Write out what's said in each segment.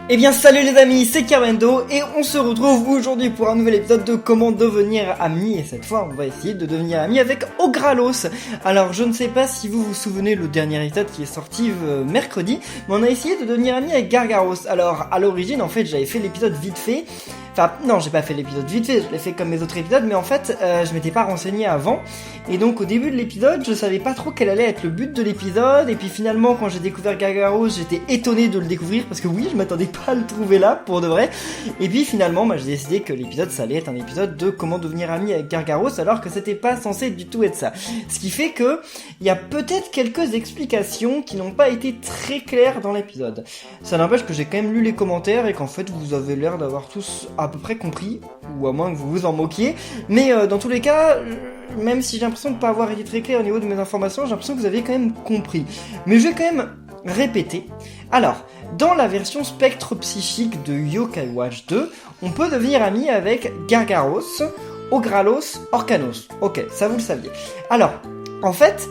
Eh bien salut les amis, c'est Carmendo et on se retrouve aujourd'hui pour un nouvel épisode de comment devenir ami. Et cette fois on va essayer de devenir ami avec Ogralos. Alors je ne sais pas si vous vous souvenez le dernier épisode qui est sorti mercredi, mais on a essayé de devenir ami avec Gargaros. Alors à l'origine en fait j'avais fait l'épisode vite fait. Enfin non, j'ai pas fait l'épisode vite fait, je l'ai fait comme mes autres épisodes, mais en fait je m'étais pas renseigné avant. Et donc au début de l'épisode je savais pas trop quel allait être le but de l'épisode. Et puis finalement quand j'ai découvert Gargaros j'étais étonné de le découvrir parce que oui je m'attendais pas à le trouver là pour de vrai. Et puis finalement j'ai décidé que l'épisode ça allait être un épisode de comment devenir ami avec Gargaros alors que c'était pas censé du tout être ça. Ce qui fait que il y a peut-être quelques explications qui n'ont pas été très claires dans l'épisode. Ça n'empêche que j'ai quand même lu les commentaires et qu'en fait vous avez l'air d'avoir tous à peu près compris, ou à moins que vous vous en moquiez, mais dans tous les cas, même si j'ai l'impression de ne pas avoir été très clair au niveau de mes informations, j'ai l'impression que vous avez quand même compris. Mais je vais quand même répéter. Alors, dans la version spectre psychique de Yokai Watch 2, on peut devenir ami avec Gargaros, Ogralos, Orcanos. Ok, ça vous le saviez. Alors, en fait,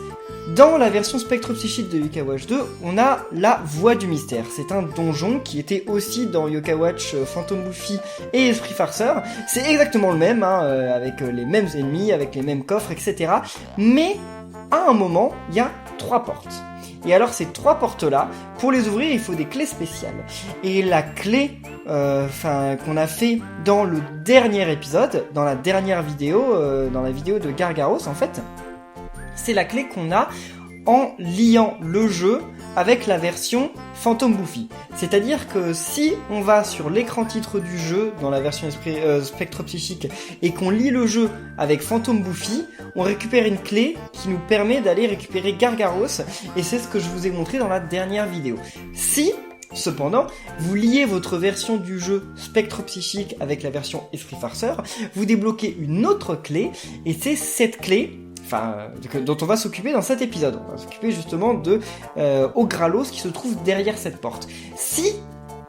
dans la version spectre psychique de Yokai Watch 2, on a la Voie du Mystère. C'est un donjon qui était aussi dans Yokai Watch Phantom Buffy et Esprit Farceur. C'est exactement le même, avec les mêmes ennemis, avec les mêmes coffres, etc. Mais, à un moment, il y a 3 portes. Et alors ces 3 portes-là, pour les ouvrir, il faut des clés spéciales. Et la clé qu'on a fait dans le dernier épisode, dans la dernière vidéo, dans la vidéo de Gargaros en fait, c'est la clé qu'on a en liant le jeu avec la version Phantom Buffy. C'est-à-dire que si on va sur l'écran titre du jeu, dans la version spectre psychique, et qu'on lit le jeu avec Phantom Buffy, on récupère une clé qui nous permet d'aller récupérer Gargaros, et c'est ce que je vous ai montré dans la dernière vidéo. Si, cependant, vous liez votre version du jeu Spectre Psychique avec la version Esprit Farceur, vous débloquez une autre clé, et c'est cette clé dont on va s'occuper dans cet épisode. On va s'occuper justement de Ogralos qui se trouve derrière cette porte. Si,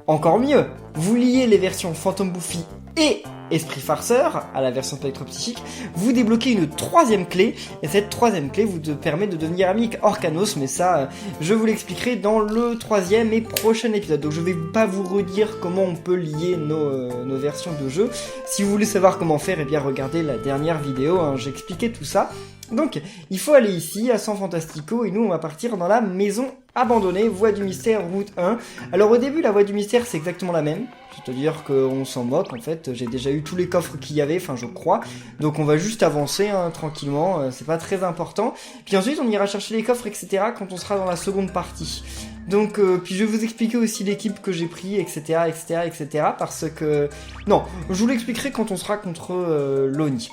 encore mieux, vous liez les versions Phantom Buffy et Esprit Farceur à la version Spectre Psychique, vous débloquez une 3e clé, et cette 3e clé vous permet de devenir ami avec Orcanos, mais ça, je vous l'expliquerai dans le 3e et prochain épisode. Donc je vais pas vous redire comment on peut lier nos versions de jeu. Si vous voulez savoir comment faire, eh bien regardez la dernière vidéo, j'expliquais tout ça. Donc, il faut aller ici, à San Fantastico, et nous on va partir dans la maison abandonnée, Voie du Mystère, route 1. Alors au début, la Voie du Mystère, c'est exactement la même, c'est-à-dire qu'on s'en moque, en fait, j'ai déjà eu tous les coffres qu'il y avait, je crois, donc on va juste avancer, tranquillement, c'est pas très important. Puis ensuite, on ira chercher les coffres, etc., quand on sera dans la seconde partie. Donc, puis je vais vous expliquer aussi l'équipe que j'ai pris, etc., etc., etc., parce que... Non, je vous l'expliquerai quand on sera contre l'Oni.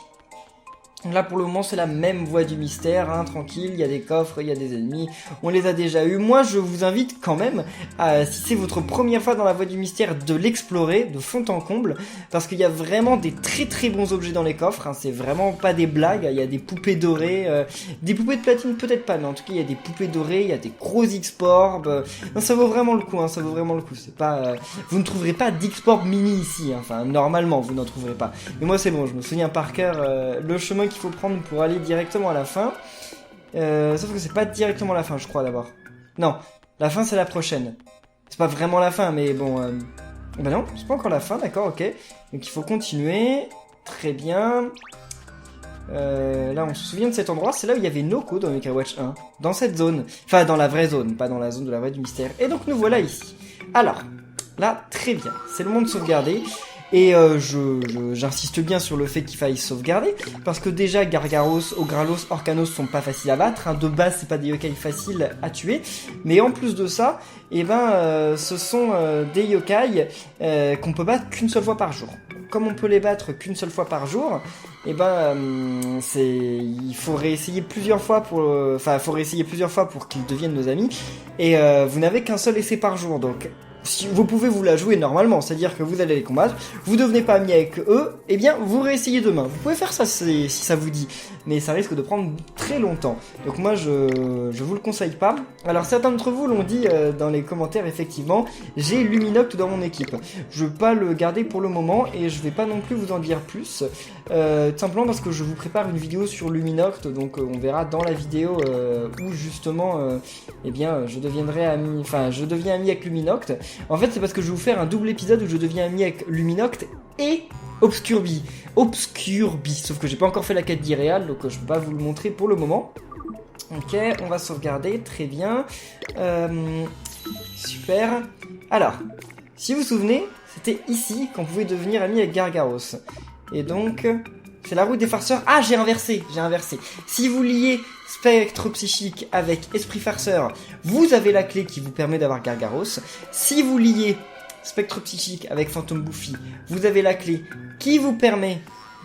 Là pour le moment c'est la même Voie du Mystère, tranquille, il y a des coffres, il y a des ennemis, on les a déjà eu. Moi je vous invite quand même, si c'est votre première fois dans la Voie du Mystère, de l'explorer de fond en comble, parce qu'il y a vraiment des très très bons objets dans les coffres, c'est vraiment pas des blagues, il y a des poupées dorées, des poupées de platine peut-être pas, mais en tout cas il y a des poupées dorées, il y a des gros X-Orb, non, ça vaut vraiment le coup, ça vaut vraiment le coup, c'est pas, vous ne trouverez pas d'X-Orb mini ici, normalement vous n'en trouverez pas, mais moi c'est bon, je me souviens par cœur, le chemin qu'il faut prendre pour aller directement à la fin. Sauf que c'est pas directement la fin, je crois, d'abord. Non, la fin c'est la prochaine. C'est pas vraiment la fin, mais bon... Bah non, c'est pas encore la fin, d'accord, ok. Donc il faut continuer. Très bien. Là, on se souvient de cet endroit, c'est là où il y avait Noko dans Yokai Watch 1. Dans cette zone. Enfin, dans la vraie zone, pas dans la zone de la Voie du Mystère. Et donc nous voilà ici. Alors, là, très bien. C'est le monde sauvegardé. Et j'insiste bien sur le fait qu'il faille sauvegarder, parce que déjà Gargaros, Ogralos, Orcanos sont pas faciles à battre, de base c'est pas des yokai faciles à tuer, mais en plus de ça, ce sont des yokai qu'on peut battre qu'une seule fois par jour. Comme on peut les battre qu'une seule fois par jour, il faut réessayer plusieurs fois pour qu'ils deviennent nos amis, et vous n'avez qu'un seul essai par jour, donc si vous pouvez vous la jouer normalement, c'est-à-dire que vous allez les combattre, vous devenez pas amis avec eux, eh bien vous réessayez demain. Vous pouvez faire ça si ça vous dit. mais ça risque de prendre très longtemps. Donc moi je vous le conseille pas. Alors certains d'entre vous l'ont dit dans les commentaires, effectivement, j'ai Luminoct dans mon équipe. Je veux pas le garder pour le moment et je vais pas non plus vous en dire plus. Tout simplement parce que je vous prépare une vidéo sur Luminoct, donc on verra dans la vidéo où justement eh bien je deviens ami avec Luminoct. En fait c'est parce que je vais vous faire un double épisode où je deviens ami avec Luminoct et Obscurbi, sauf que j'ai pas encore fait la quête d'Iréal, donc je peux pas vous le montrer pour le moment. Ok, on va sauvegarder, très bien. Super. Alors, si vous vous souvenez, c'était ici qu'on pouvait devenir ami avec Gargaros. Et donc, c'est la route des farceurs. Ah, j'ai inversé. Si vous liez Spectre Psychique avec Esprit Farceur, vous avez la clé qui vous permet d'avoir Gargaros. Si vous liez Spectre Psychique avec Fantôme Bouffi, vous avez la clé qui vous permet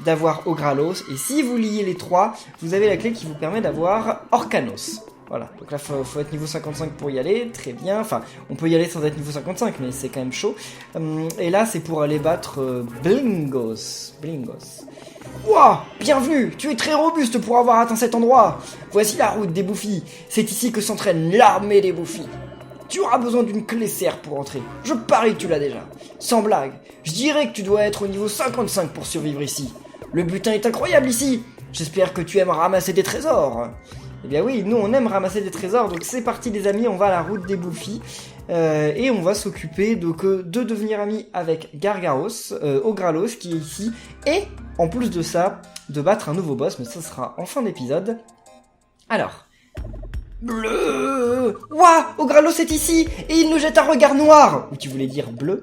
d'avoir Ogralos, et si vous liez les trois, vous avez la clé qui vous permet d'avoir Orcanos. Voilà, donc là faut être niveau 55 pour y aller, très bien, enfin on peut y aller sans être niveau 55 mais c'est quand même chaud. Et là c'est pour aller battre Blingos. Ouah, bienvenue, tu es très robuste pour avoir atteint cet endroit. Voici la route des Bouffis, c'est ici que s'entraîne l'armée des Bouffis. Tu auras besoin d'une clé serre pour entrer. Je parie que tu l'as déjà. Sans blague, je dirais que tu dois être au niveau 55 pour survivre ici. Le butin est incroyable ici. J'espère que tu aimes ramasser des trésors. Eh bien oui, nous on aime ramasser des trésors, donc c'est parti les amis, on va à la route des Bouffis. Et on va s'occuper de devenir amis avec Gargaros, Ogralos qui est ici. Et en plus de ça, de battre un nouveau boss, mais ça sera en fin d'épisode. Alors... Bleu! Ouah! Ogralos est ici! Et il nous jette un regard noir! Ou tu voulais dire bleu?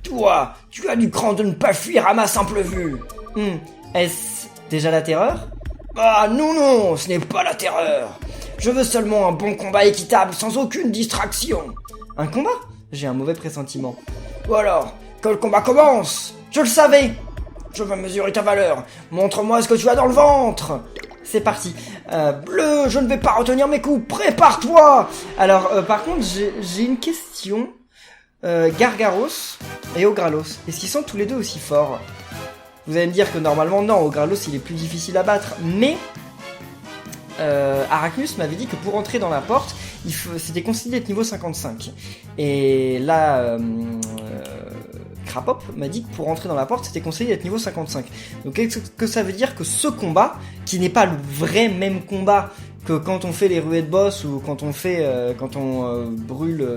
Toi, tu as du cran de ne pas fuir à ma simple vue! Est-ce déjà la terreur? Ah non, ce n'est pas la terreur! Je veux seulement un bon combat équitable sans aucune distraction! Un combat? J'ai un mauvais pressentiment. Ou alors, que le combat commence! Je le savais! Je veux mesurer ta valeur! Montre-moi ce que tu as dans le ventre! C'est parti. Bleu, je ne vais pas retenir mes coups. Prépare-toi. Alors, par contre, j'ai une question. Gargaros et Ogralos, est-ce qu'ils sont tous les deux aussi forts? Vous allez me dire que normalement, non, Ogralos, il est plus difficile à battre. Mais Arachnus m'avait dit que pour entrer dans la porte, c'était considéré d'être niveau 55. Et là... Crapop m'a dit que pour entrer dans la porte, c'était conseillé d'être niveau 55. Donc qu'est-ce que ça veut dire que ce combat, qui n'est pas le vrai même combat que quand on fait les ruées de boss ou quand on fait, quand on brûle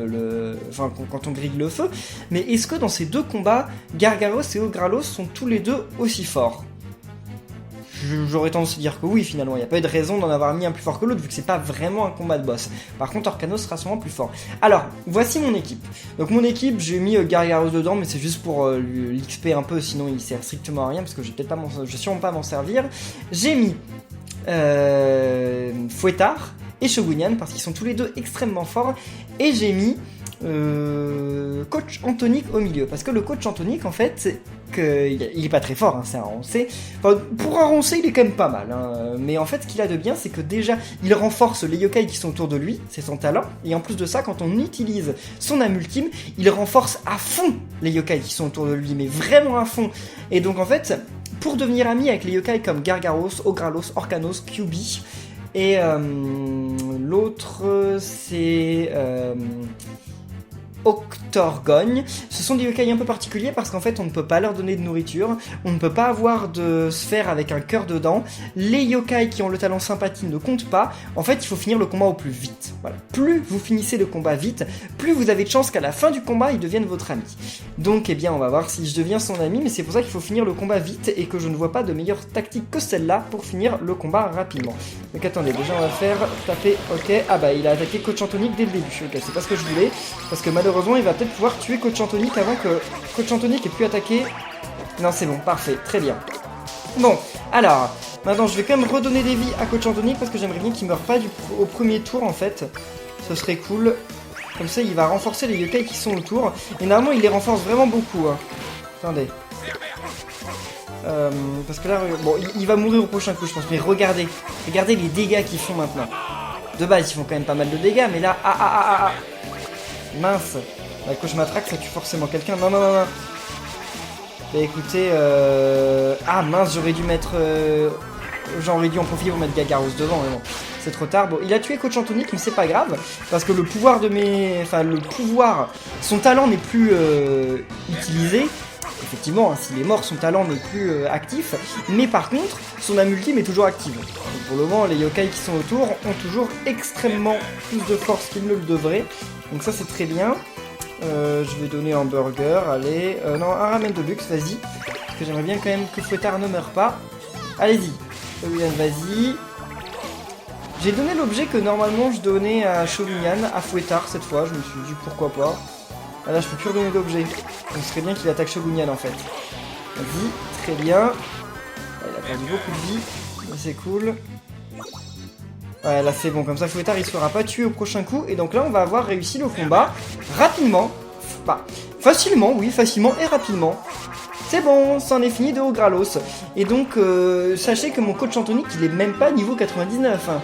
quand on grille le feu, mais est-ce que dans ces deux combats, Gargaros et Ogralos sont tous les deux aussi forts? J'aurais tendance à dire que oui, finalement, il n'y a pas eu de raison d'en avoir mis un plus fort que l'autre, vu que c'est pas vraiment un combat de boss. Par contre, Orcanos sera sûrement plus fort. Alors, voici mon équipe. Donc mon équipe, j'ai mis Gargaros dedans, mais c'est juste pour l'XP un peu, sinon il sert strictement à rien, parce que je vais sûrement pas m'en servir. J'ai mis Fouettard et Shogunyan, parce qu'ils sont tous les deux extrêmement forts, et j'ai mis Coach Antonic au milieu, parce que le coach Antonic en fait il est pas très fort, hein, c'est un roncé. Enfin, pour un roncé il est quand même pas mal, hein. Mais en fait ce qu'il a de bien c'est que déjà il renforce les yokai qui sont autour de lui, c'est son talent, et en plus de ça quand on utilise son âme ultime il renforce à fond les yokai qui sont autour de lui, mais vraiment à fond. Et donc en fait pour devenir ami avec les yokai comme Gargaros, Ogralos, Orcanos, Kyubi et l'autre c'est Octorgogne. Ce sont des yokai un peu particuliers parce qu'en fait on ne peut pas leur donner de nourriture, on ne peut pas avoir de sphère avec un cœur dedans, les yokai qui ont le talent sympathie ne comptent pas, en fait il faut finir le combat au plus vite. Voilà. Plus vous finissez le combat vite, plus vous avez de chance qu'à la fin du combat ils deviennent votre ami. Donc eh bien on va voir si je deviens son ami, mais c'est pour ça qu'il faut finir le combat vite et que je ne vois pas de meilleure tactique que celle-là pour finir le combat rapidement. Donc attendez, déjà on va faire taper, ok, ah bah il a attaqué Coach Antonic dès le début, ok c'est pas ce que je voulais, parce que malheureusement il va peut-être pouvoir tuer Coach Antonic avant que Coach Antonic ait pu attaquer. Non c'est bon, parfait, très bien. Bon, alors, maintenant je vais quand même redonner des vies à Coach Antonic parce que j'aimerais bien qu'il meure pas au premier tour en fait. Ce serait cool. Comme ça il va renforcer les yokai qui sont autour. Et normalement il les renforce vraiment beaucoup, hein. Attendez. Parce que là, bon, il va mourir au prochain coup je pense, mais regardez les dégâts qu'ils font maintenant. De base ils font quand même pas mal de dégâts, mais là, mince, la coach matraque ça tue forcément quelqu'un. Non. Bah écoutez, ah mince, j'aurais dû mettre J'aurais dû en profiter pour mettre Gagaros devant, mais bon, c'est trop tard. Bon, il a tué Coach Anthony, mais c'est pas grave, parce que le pouvoir de mes... Enfin, le pouvoir... Son talent n'est plus utilisé. Effectivement, hein, s'il est mort, son talent n'est plus actif, mais par contre, son âme ultime est toujours active. Donc pour le moment, les yokai qui sont autour ont toujours extrêmement plus de force qu'ils ne le devraient, donc ça c'est très bien. Je vais donner un burger, allez, non, un ramen de luxe, vas-y, parce que j'aimerais bien quand même que Fouettard ne meure pas. Allez-y, Shogunyan, vas-y. J'ai donné l'objet que normalement je donnais à Shogunyan, à Fouettard cette fois, je me suis dit pourquoi pas. Ah là, je peux plus redonner d'objet. Donc ce serait bien qu'il attaque Shogunyan en fait. Vas-y, très bien. Ah, il a perdu beaucoup de vie. C'est cool. Ouais, là c'est bon. Comme ça, Fouettard il sera pas tué au prochain coup. Et donc là, on va avoir réussi le combat rapidement. Bah, facilement, oui, facilement et rapidement. C'est bon, c'en est fini de Ogralos. Et donc, sachez que mon coach Anthony, il est même pas niveau 99. Hein.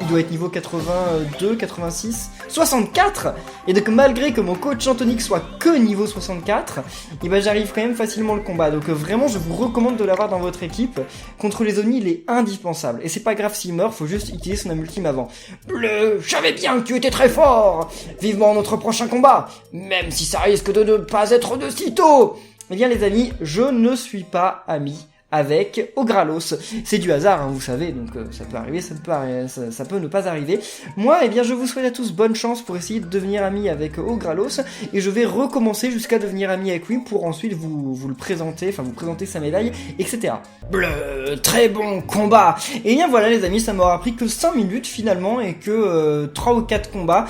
Il doit être niveau 82, 86, 64. Et donc malgré que mon coach Anthony soit que niveau 64, et ben j'arrive quand même facilement le combat. Donc vraiment je vous recommande de l'avoir dans votre équipe. Contre les Oni il est indispensable. Et c'est pas grave s'il meurt, faut juste utiliser son âme ultime avant. Bleu, je savais bien que tu étais très fort. Vivement notre prochain combat, même si ça risque de ne pas être de sitôt. Eh bien les amis, je ne suis pas ami avec Ogralos. C'est du hasard, hein, vous savez, donc ça peut arriver, ça peut ne pas arriver. Moi, eh bien, je vous souhaite à tous bonne chance pour essayer de devenir ami avec Ogralos, et je vais recommencer jusqu'à devenir ami avec lui pour ensuite vous le présenter, enfin vous présenter sa médaille, etc. Bleu, très bon combat. Et bien voilà les amis, ça m'aura pris que 5 minutes finalement, et que 3 ou 4 combats,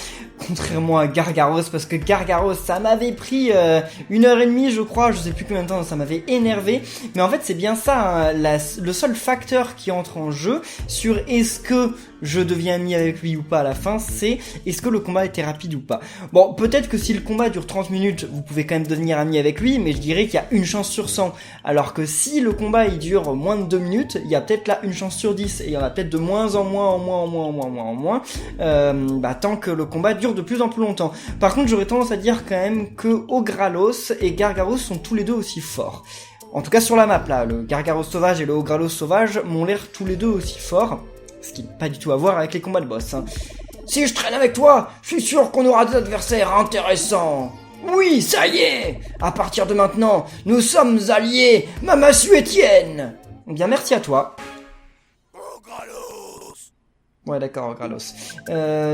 contrairement à Gargaros, parce que Gargaros, ça m'avait pris 1h30 je crois, je sais plus combien de temps, ça m'avait énervé, mais en fait c'est bien ça, hein, le seul facteur qui entre en jeu sur est-ce que je deviens ami avec lui ou pas à la fin, c'est est-ce que le combat était rapide ou pas. Bon, peut-être que si le combat dure 30 minutes, vous pouvez quand même devenir ami avec lui, mais je dirais qu'il y a une chance sur 100, alors que si le combat il dure moins de 2 minutes, il y a peut-être là une chance sur 10, et il y en a peut-être de moins en moins, tant que le combat dure de plus en plus longtemps. Par contre, j'aurais tendance à dire quand même que Ogralos et Gargaros sont tous les deux aussi forts. En tout cas sur la map là, le Gargaros sauvage et le Ogralos sauvage m'ont l'air tous les deux aussi forts, ce qui n'a pas du tout à voir avec les combats de boss. Hein. Si je traîne avec toi, je suis sûr qu'on aura des adversaires intéressants. Oui, ça y est. À partir de maintenant, nous sommes alliés, Mamassu Etienne. Bien, merci à toi. Ouais, d'accord, Ogralos.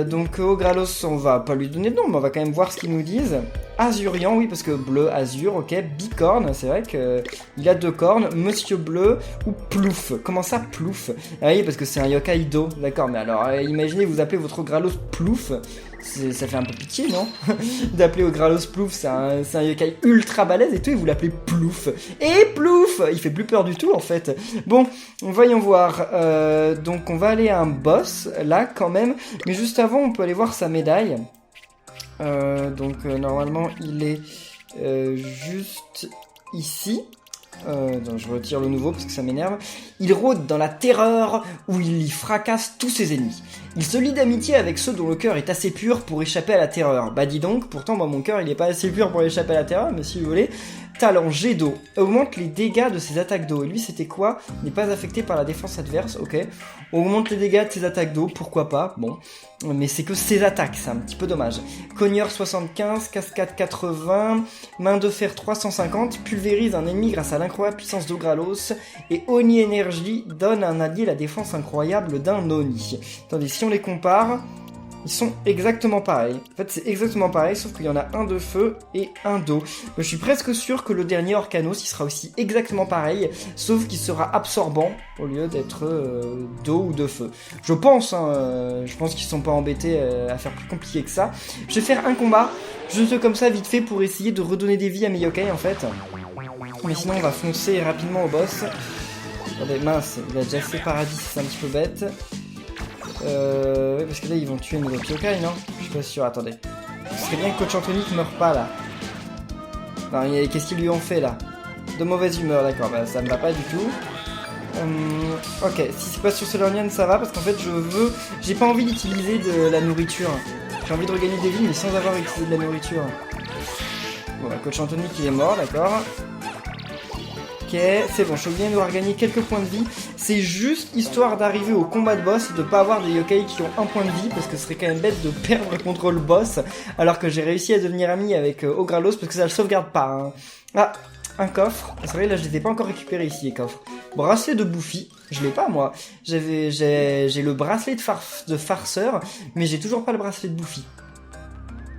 Donc, Ogralos, on va pas lui donner de nom, mais on va quand même voir ce qu'ils nous disent. Azurian, oui, parce que bleu, azur, ok. Bicorne, c'est vrai que il a 2 cornes. Monsieur Bleu ou Plouf. Comment ça, Plouf? Ah oui, parce que c'est un yokai d'eau, d'accord. Mais alors, imaginez, vous appelez votre Ogralos Plouf. Ça fait un peu pitié, non? D'appeler Ogralos Plouf, c'est un yokai ultra balèze et tout, et vous l'appelez Plouf. Et Plouf! Il fait plus peur du tout, en fait. Bon, voyons voir. Donc, on va aller à un boss, là, quand même. Mais juste avant, on peut aller voir sa médaille. Normalement, il est juste ici. Donc je retire le nouveau parce que ça m'énerve. Il rôde dans la terreur où il y fracasse tous ses ennemis. Il se lie d'amitié avec ceux dont le cœur est assez pur pour échapper à la terreur. Bah dis donc, pourtant moi mon cœur il est pas assez pur pour échapper à la terreur, mais si vous voulez. Talent jet d'eau. Augmente les dégâts de ses attaques d'eau. Et lui c'était quoi? N'est pas affecté par la défense adverse, ok. Augmente les dégâts de ses attaques d'eau, pourquoi pas, bon. Mais c'est que ses attaques, c'est un petit peu dommage. Cogneur 75, cascade 80, main de fer 350, pulvérise un ennemi grâce à l'incroyable puissance d'Ogralos, et Oni Énergie donne à un allié la défense incroyable d'un Oni. Tandis si on les compare, ils sont exactement pareils. En fait, c'est exactement pareil, sauf qu'il y en a un de feu et un d'eau. Je suis presque sûr que le dernier Orcanos, il sera aussi exactement pareil, sauf qu'il sera absorbant au lieu d'être d'eau ou de feu. Je pense qu'ils sont pas embêtés à faire plus compliqué que ça. Je vais faire un combat, juste comme ça, vite fait, pour essayer de redonner des vies à mes yokai, en fait. Mais sinon, on va foncer rapidement au boss. Attendez, mince, il a déjà fait paradis, c'est un petit peu bête. Parce que là ils vont tuer nos autres yokai, non? Je suis pas sûr, attendez. Ce serait bien que Coach Anthony ne meure pas là. Non, qu'est-ce qu'ils lui ont fait là? De mauvaise humeur, d'accord, bah ça me va pas du tout. Ok, si c'est pas sur Solonian ça va, parce qu'en fait j'ai pas envie d'utiliser de la nourriture. J'ai envie de regagner des vies mais sans avoir utilisé de la nourriture. Bon bah Coach Anthony qui est mort, d'accord. Ok, c'est bon, je suis obligé de devoir gagner quelques points de vie. C'est juste histoire d'arriver au combat de boss et de pas avoir des yokai qui ont un point de vie, parce que ce serait quand même bête de perdre contre le boss, alors que j'ai réussi à devenir ami avec Ogralos, parce que ça le sauvegarde pas. Hein. Ah, un coffre. C'est vrai, là je les ai pas encore récupérés ici, les coffres. Bracelet de Bouffi, je l'ai pas moi. J'ai le bracelet de farceur, mais j'ai toujours pas le bracelet de Bouffi.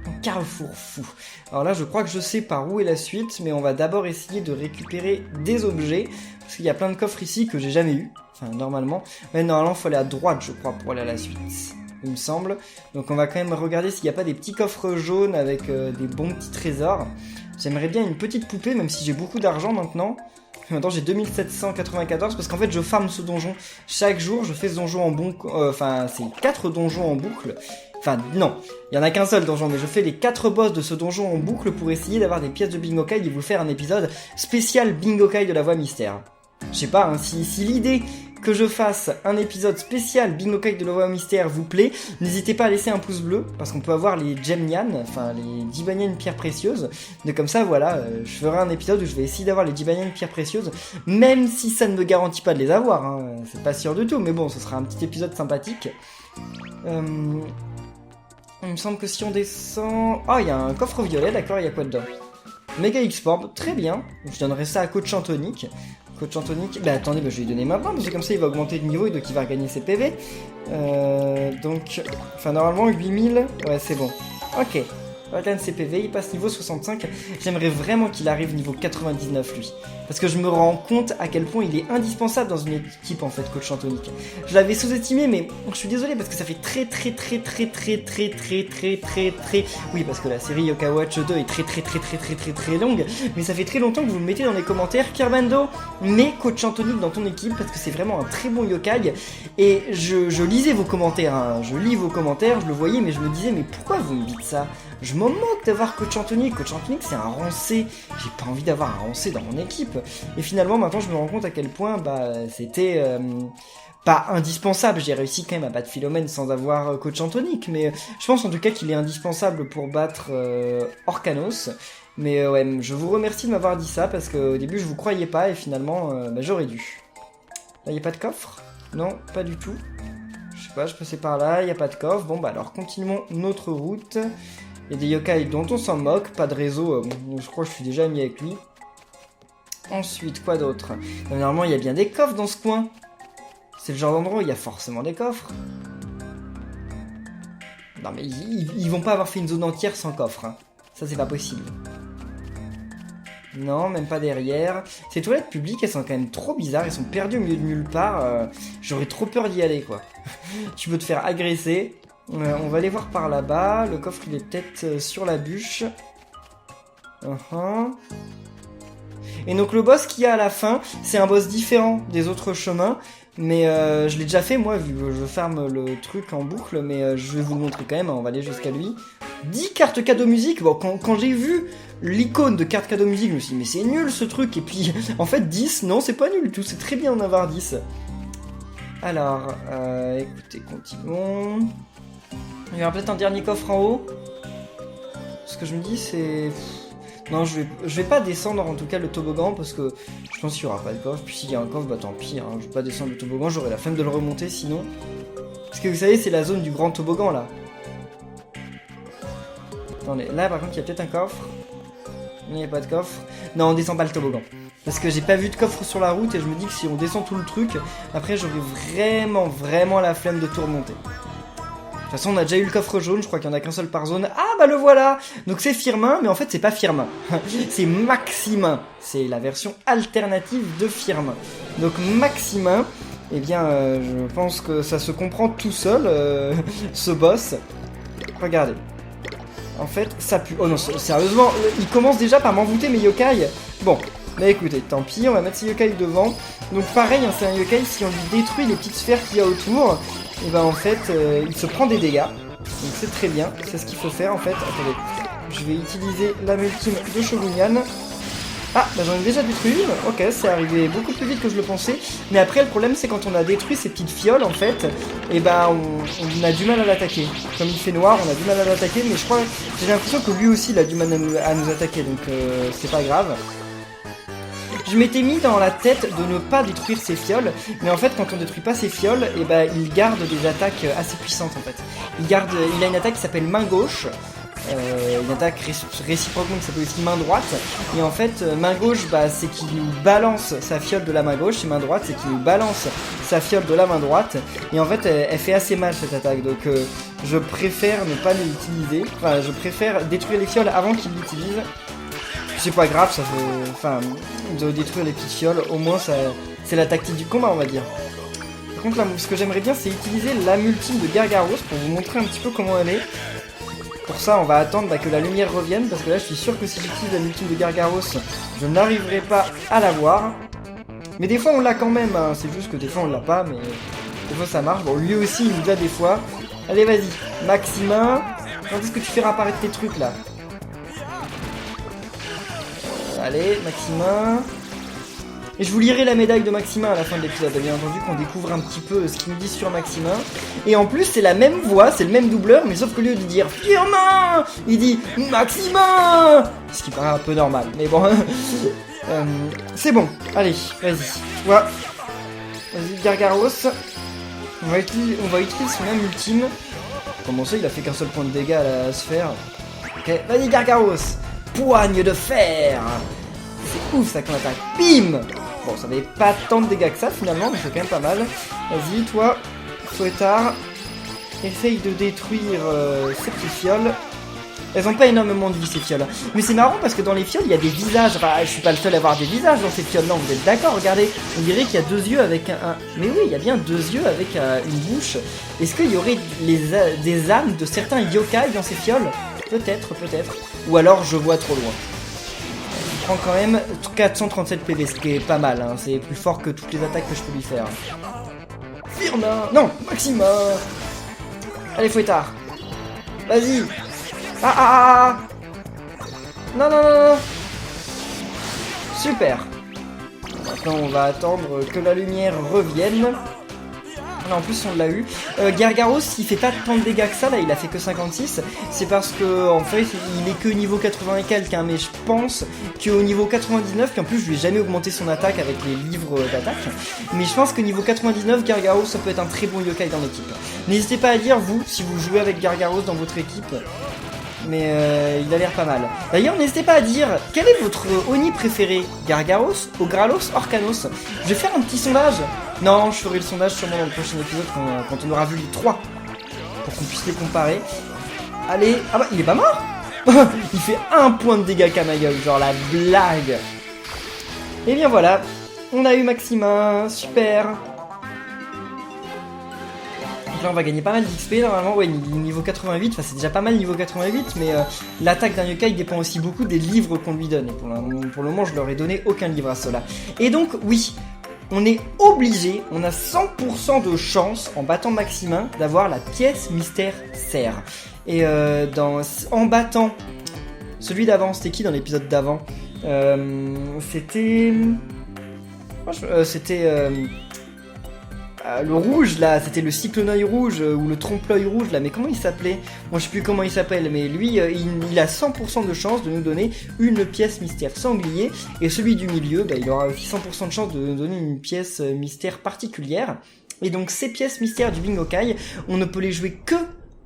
Un carrefour fou. Alors là, je crois que je sais par où est la suite, mais on va d'abord essayer de récupérer des objets, parce qu'il y a plein de coffres ici que j'ai jamais eu. Enfin, normalement. Mais normalement, il faut aller à droite, je crois, pour aller à la suite. Il me semble. Donc on va quand même regarder s'il n'y a pas des petits coffres jaunes avec des bons petits trésors. J'aimerais bien une petite poupée, même si j'ai beaucoup d'argent maintenant. Maintenant j'ai 2794 parce qu'en fait je farme ce donjon. Chaque jour je fais ce donjon en enfin c'est 4 donjons en boucle. Enfin non, il y en a qu'un seul donjon, mais je fais les 4 boss de ce donjon en boucle pour essayer d'avoir des pièces de Bingokai et vous faire un épisode spécial Bingokai de la voie mystère. Je sais pas, hein, si l'idée que je fasse un épisode spécial Bingokai de la voie mystère vous plaît, n'hésitez pas à laisser un pouce bleu, parce qu'on peut avoir les Gemnian, enfin les Jibanian pierres précieuses. Donc comme ça, voilà, je ferai un épisode où je vais essayer d'avoir les Jibanian pierres précieuses, même si ça ne me garantit pas de les avoir, hein, c'est pas sûr du tout, mais bon, ce sera un petit épisode sympathique. Il me semble que si on descend... Ah, il y a un coffre violet, d'accord, il y a quoi dedans? Méga X-Orb, très bien, je donnerai ça à Coach Antonic. Coach Antonic, bah attendez, bah, je vais lui donner maintenant, parce que comme ça il va augmenter de niveau et donc il va regagner ses PV. Donc, enfin normalement 8000, ouais c'est bon. Ok, il regagne ses PV, il passe niveau 65. J'aimerais vraiment qu'il arrive niveau 99 lui. Parce que je me rends compte à quel point il est indispensable dans une équipe en fait, Coach Antonic. Je l'avais sous-estimé, mais je suis désolé parce que ça fait très... Oui, parce que la série Yokai Watch 2 est très longue, mais ça fait très longtemps que vous me mettez dans les commentaires, Kerbando, mets Coach Antonic dans ton équipe parce que c'est vraiment un très bon yokai. Et je lisais vos commentaires, hein. Je lis vos commentaires, je le voyais, mais je me disais, mais pourquoi vous me dites ça? Je m'en moque d'avoir Coach Antonic. Coach Antonic, c'est un rancé. J'ai pas envie d'avoir un rancé dans mon équipe. Et finalement, maintenant, je me rends compte à quel point c'était pas indispensable. J'ai réussi quand même à battre Philomène sans avoir Coach Antonic. Mais je pense en tout cas qu'il est indispensable pour battre Orkanos. Mais ouais, je vous remercie de m'avoir dit ça parce qu'au début, je vous croyais pas et finalement, j'aurais dû. Là, il n'y a pas de coffre? Non, pas du tout. Je sais pas, je passais par là, il n'y a pas de coffre. Bon, bah alors, continuons notre route. Il y a des yokai dont on s'en moque, pas de réseau, je crois que je suis déjà ami avec lui. Ensuite, quoi d'autre? Normalement, il y a bien des coffres dans ce coin. C'est le genre d'endroit où il y a forcément des coffres. Non mais ils vont pas avoir fait une zone entière sans coffre, hein. Ça c'est pas possible. Non, même pas derrière. Ces toilettes publiques, elles sont quand même trop bizarres, elles sont perdues au milieu de nulle part. J'aurais trop peur d'y aller, quoi. Tu peux te faire agresser. On va aller voir par là-bas. Le coffre, il est peut-être sur la bûche. Et donc le boss qu'il y a à la fin, c'est un boss différent des autres chemins. Mais je l'ai déjà fait, moi, vu que je farme le truc en boucle. Mais je vais vous le montrer quand même, hein, on va aller jusqu'à lui. 10 cartes cadeau musique. Bon, quand j'ai vu l'icône de carte cadeau musique, je me suis dit, mais c'est nul ce truc. Et puis, en fait, 10, non, c'est pas nul du tout. C'est très bien d'en avoir 10. Alors, écoutez, continuons. Il y aura peut-être un dernier coffre en haut. Ce que je me dis, c'est... Non, je vais pas descendre en tout cas le toboggan parce que je pense qu'il y aura pas de coffre. Puis s'il y a un coffre, bah tant pis, hein. Je vais pas descendre le toboggan, j'aurai la flemme de le remonter sinon. Parce que vous savez, c'est la zone du grand toboggan là. Attendez, là par contre, il y a peut-être un coffre. Il n'y a pas de coffre. Non, on descend pas le toboggan. Parce que j'ai pas vu de coffre sur la route et je me dis que si on descend tout le truc, après j'aurai vraiment la flemme de tout remonter. De toute façon, on a déjà eu le coffre jaune, je crois qu'il n'y en a qu'un seul par zone. Ah bah le voilà. Donc c'est Firmin, mais en fait c'est pas Firmin. C'est Maximin. C'est la version alternative de Firmin. Donc Maximin, eh bien je pense que ça se comprend tout seul, ce boss. Regardez. En fait, ça pue. Oh non, sérieusement, il commence déjà par m'envoûter mes yokai. Bon, bah écoutez, tant pis, on va mettre ces yokai devant. Donc pareil, hein, c'est un yokai, si on lui détruit les petites sphères qu'il y a autour, et ben en fait, il se prend des dégâts. Donc c'est très bien, c'est ce qu'il faut faire en fait. Attendez, je vais utiliser la multime de Shogunyan. Ah, bah j'en ai déjà détruit une. Ok, c'est arrivé beaucoup plus vite que je le pensais. Mais après, le problème, c'est quand on a détruit ces petites fioles, en fait, et bah on a du mal à l'attaquer. Comme il fait noir, on a du mal à l'attaquer, mais je crois, j'ai l'impression que lui aussi, il a du mal à nous attaquer, donc c'est pas grave. Je m'étais mis dans la tête de ne pas détruire ces fioles, mais en fait quand on détruit pas ces fioles, et bah il garde des attaques assez puissantes en fait. Il a une attaque qui s'appelle main gauche, une attaque réciproquement qui s'appelle aussi main droite, et en fait main gauche bah, c'est qu'il nous balance sa fiole de la main gauche, et main droite c'est qu'il nous balance sa fiole de la main droite, et en fait elle fait assez mal cette attaque, donc je préfère ne pas l'utiliser, enfin je préfère détruire les fioles avant qu'il l'utilise. C'est pas grave, ça fait... Enfin, de détruire les petites fioles, au moins ça... c'est la tactique du combat, on va dire. Par contre, là, ce que j'aimerais bien, c'est utiliser la multime de Gargaros pour vous montrer un petit peu comment elle est. Pour ça, on va attendre que la lumière revienne, parce que là, je suis sûr que si j'utilise la multime de Gargaros, je n'arriverai pas à la voir. Mais des fois, on l'a quand même, hein. C'est juste que des fois, on l'a pas, mais des fois, ça marche. Bon, lui aussi, il nous l'a des fois. Allez, vas-y, Maximin. Quand est-ce que tu fais apparaître tes trucs, là? Allez, Maximin. Et je vous lirai la médaille de Maximin à la fin de l'épisode, bien entendu, qu'on découvre un petit peu ce qu'il me dit sur Maximin. Et en plus, c'est la même voix, c'est le même doubleur, mais sauf qu'au lieu de dire Firmin, il dit Maximin. Ce qui paraît un peu normal, mais bon. C'est bon, allez, vas-y. Voilà. Vas-y, Gargaros. On va utiliser son âme ultime. Comment ça, il a fait qu'un seul point de dégâts à la sphère. Ok, vas-y, Gargaros. Poigne de fer. C'est ouf ça comme attaque. Bim. Bon, ça n'avait pas tant de dégâts que ça finalement, mais c'est quand même pas mal. Vas-y, toi, Fouettard. Essaye de détruire ces petites fioles. Elles ont pas énormément de vie ces fioles. Mais c'est marrant parce que dans les fioles, il y a des visages. Enfin, je suis pas le seul à avoir des visages dans ces fioles. Non, vous êtes d'accord? Regardez, on dirait qu'il y a deux yeux avec un... Mais oui, il y a bien deux yeux avec une bouche. Est-ce qu'il y aurait des âmes de certains yokai dans ces fioles? Peut-être, peut-être. Ou alors je vois trop loin. Je prends quand même 437 PV, ce qui est pas mal. Hein. C'est plus fort que toutes les attaques que je peux lui faire. Firmin. Non, Maximin. Allez, Fouettard. Vas-y. Ah. Non. Super. Maintenant, on va attendre que la lumière revienne. En plus on l'a eu. Gargaros il fait pas tant de dégâts que ça, là il a fait que 56. C'est parce que en fait il est que niveau 80 et quelques, hein, mais je pense qu'au niveau 99, puis en plus je lui ai jamais augmenté son attaque avec les livres d'attaque, mais je pense que niveau 99 Gargaros ça peut être un très bon yokai dans l'équipe. N'hésitez pas à dire vous si vous jouez avec Gargaros dans votre équipe. Mais il a l'air pas mal. D'ailleurs, n'hésitez pas à dire quel est votre Oni préféré, Gargaros, Ogralos, Orcanos. Je vais faire un petit sondage. Non, je ferai le sondage sûrement dans le prochain épisode quand on aura vu les trois. Pour qu'on puisse les comparer. Allez, ah bah il est pas mort. Il fait 1 point de dégâts qu'à ma gueule, genre la blague. Et bien voilà, on a eu Maximin, super. Là on va gagner pas mal d'XP normalement, ouais niveau 88, enfin c'est déjà pas mal niveau 88, mais l'attaque d'un yokai dépend aussi beaucoup des livres qu'on lui donne, et pour le moment je leur ai donné aucun livre à cela. Et donc oui, on est obligé, on a 100% de chance en battant Maximin d'avoir la pièce mystère serre. Et en battant celui d'avant, c'était qui dans l'épisode d'avant? C'était le rouge là, c'était le cyclone-œil rouge ou le trompe-l'œil rouge là, mais comment il s'appelait? Bon, je sais plus comment il s'appelle, mais lui, il a 100% de chance de nous donner une pièce mystère sanglier, et celui du milieu, bah, il aura aussi 100% de chance de nous donner une pièce mystère particulière. Et donc ces pièces mystères du Bingokai, on ne peut les jouer que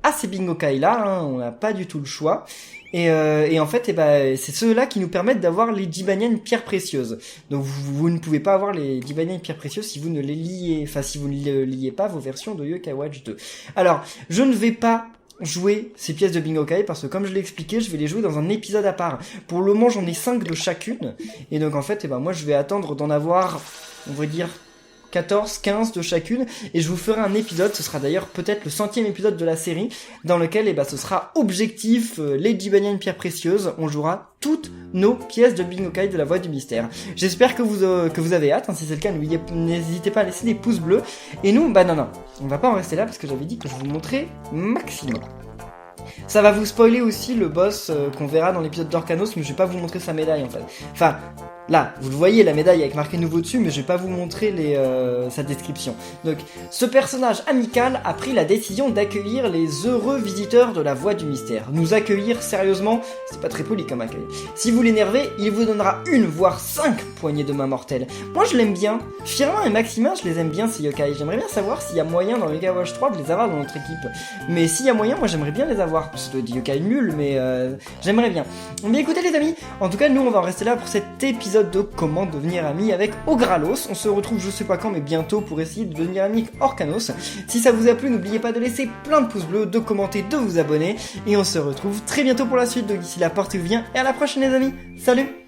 à ces Bingokai là, hein, on n'a pas du tout le choix. Et en fait, c'est ceux-là qui nous permettent d'avoir les Jibanian pierres précieuses. Donc vous ne pouvez pas avoir les Jibanian pierres précieuses si vous ne les liez, enfin si vous ne liez pas vos versions de Yokai Watch 2. Alors, je ne vais pas jouer ces pièces de Bingokai parce que comme je l'ai expliqué, je vais les jouer dans un épisode à part. Pour le moment, j'en ai 5 de chacune. Et donc en fait, moi je vais attendre d'en avoir, on va dire 14, 15 de chacune, et je vous ferai un épisode, ce sera d'ailleurs peut-être le 100e épisode de la série, dans lequel ce sera objectif, les Jibanian pierres précieuses, on jouera toutes nos pièces de Bingokai de la voie du mystère. J'espère que vous avez hâte, hein, si c'est le cas, n'hésitez pas à laisser des pouces bleus, et nous, non, on va pas en rester là, parce que j'avais dit que je vous montrais Maximin. Ça va vous spoiler aussi le boss qu'on verra dans l'épisode d'Orcanos, mais je vais pas vous montrer sa médaille en fait. Enfin, Là, vous le voyez, la médaille avec marqué nouveau dessus, mais je vais pas vous montrer sa description. Donc, ce personnage amical a pris la décision d'accueillir les heureux visiteurs de la Voie du Mystère. Nous accueillir, sérieusement, c'est pas très poli comme accueil. Si vous l'énervez, il vous donnera une, voire 5 poignées de main mortelles. Moi, je l'aime bien. Firmin et Maximin, je les aime bien, ces yokai. J'aimerais bien savoir s'il y a moyen dans Mega Watch 3 de les avoir dans notre équipe. Mais s'il y a moyen, moi, j'aimerais bien les avoir. Ça doit être des yokai nuls, mais j'aimerais bien. Mais écoutez, les amis, en tout cas, nous, on va en rester là pour cet épisode de comment devenir ami avec Ogralos. On se retrouve je sais pas quand mais bientôt pour essayer de devenir ami avec Orcanos. Si ça vous a plu, n'oubliez pas de laisser plein de pouces bleus, de commenter, de vous abonner et on se retrouve très bientôt pour la suite. Donc d'ici là, portez-vous bien et à la prochaine les amis. Salut!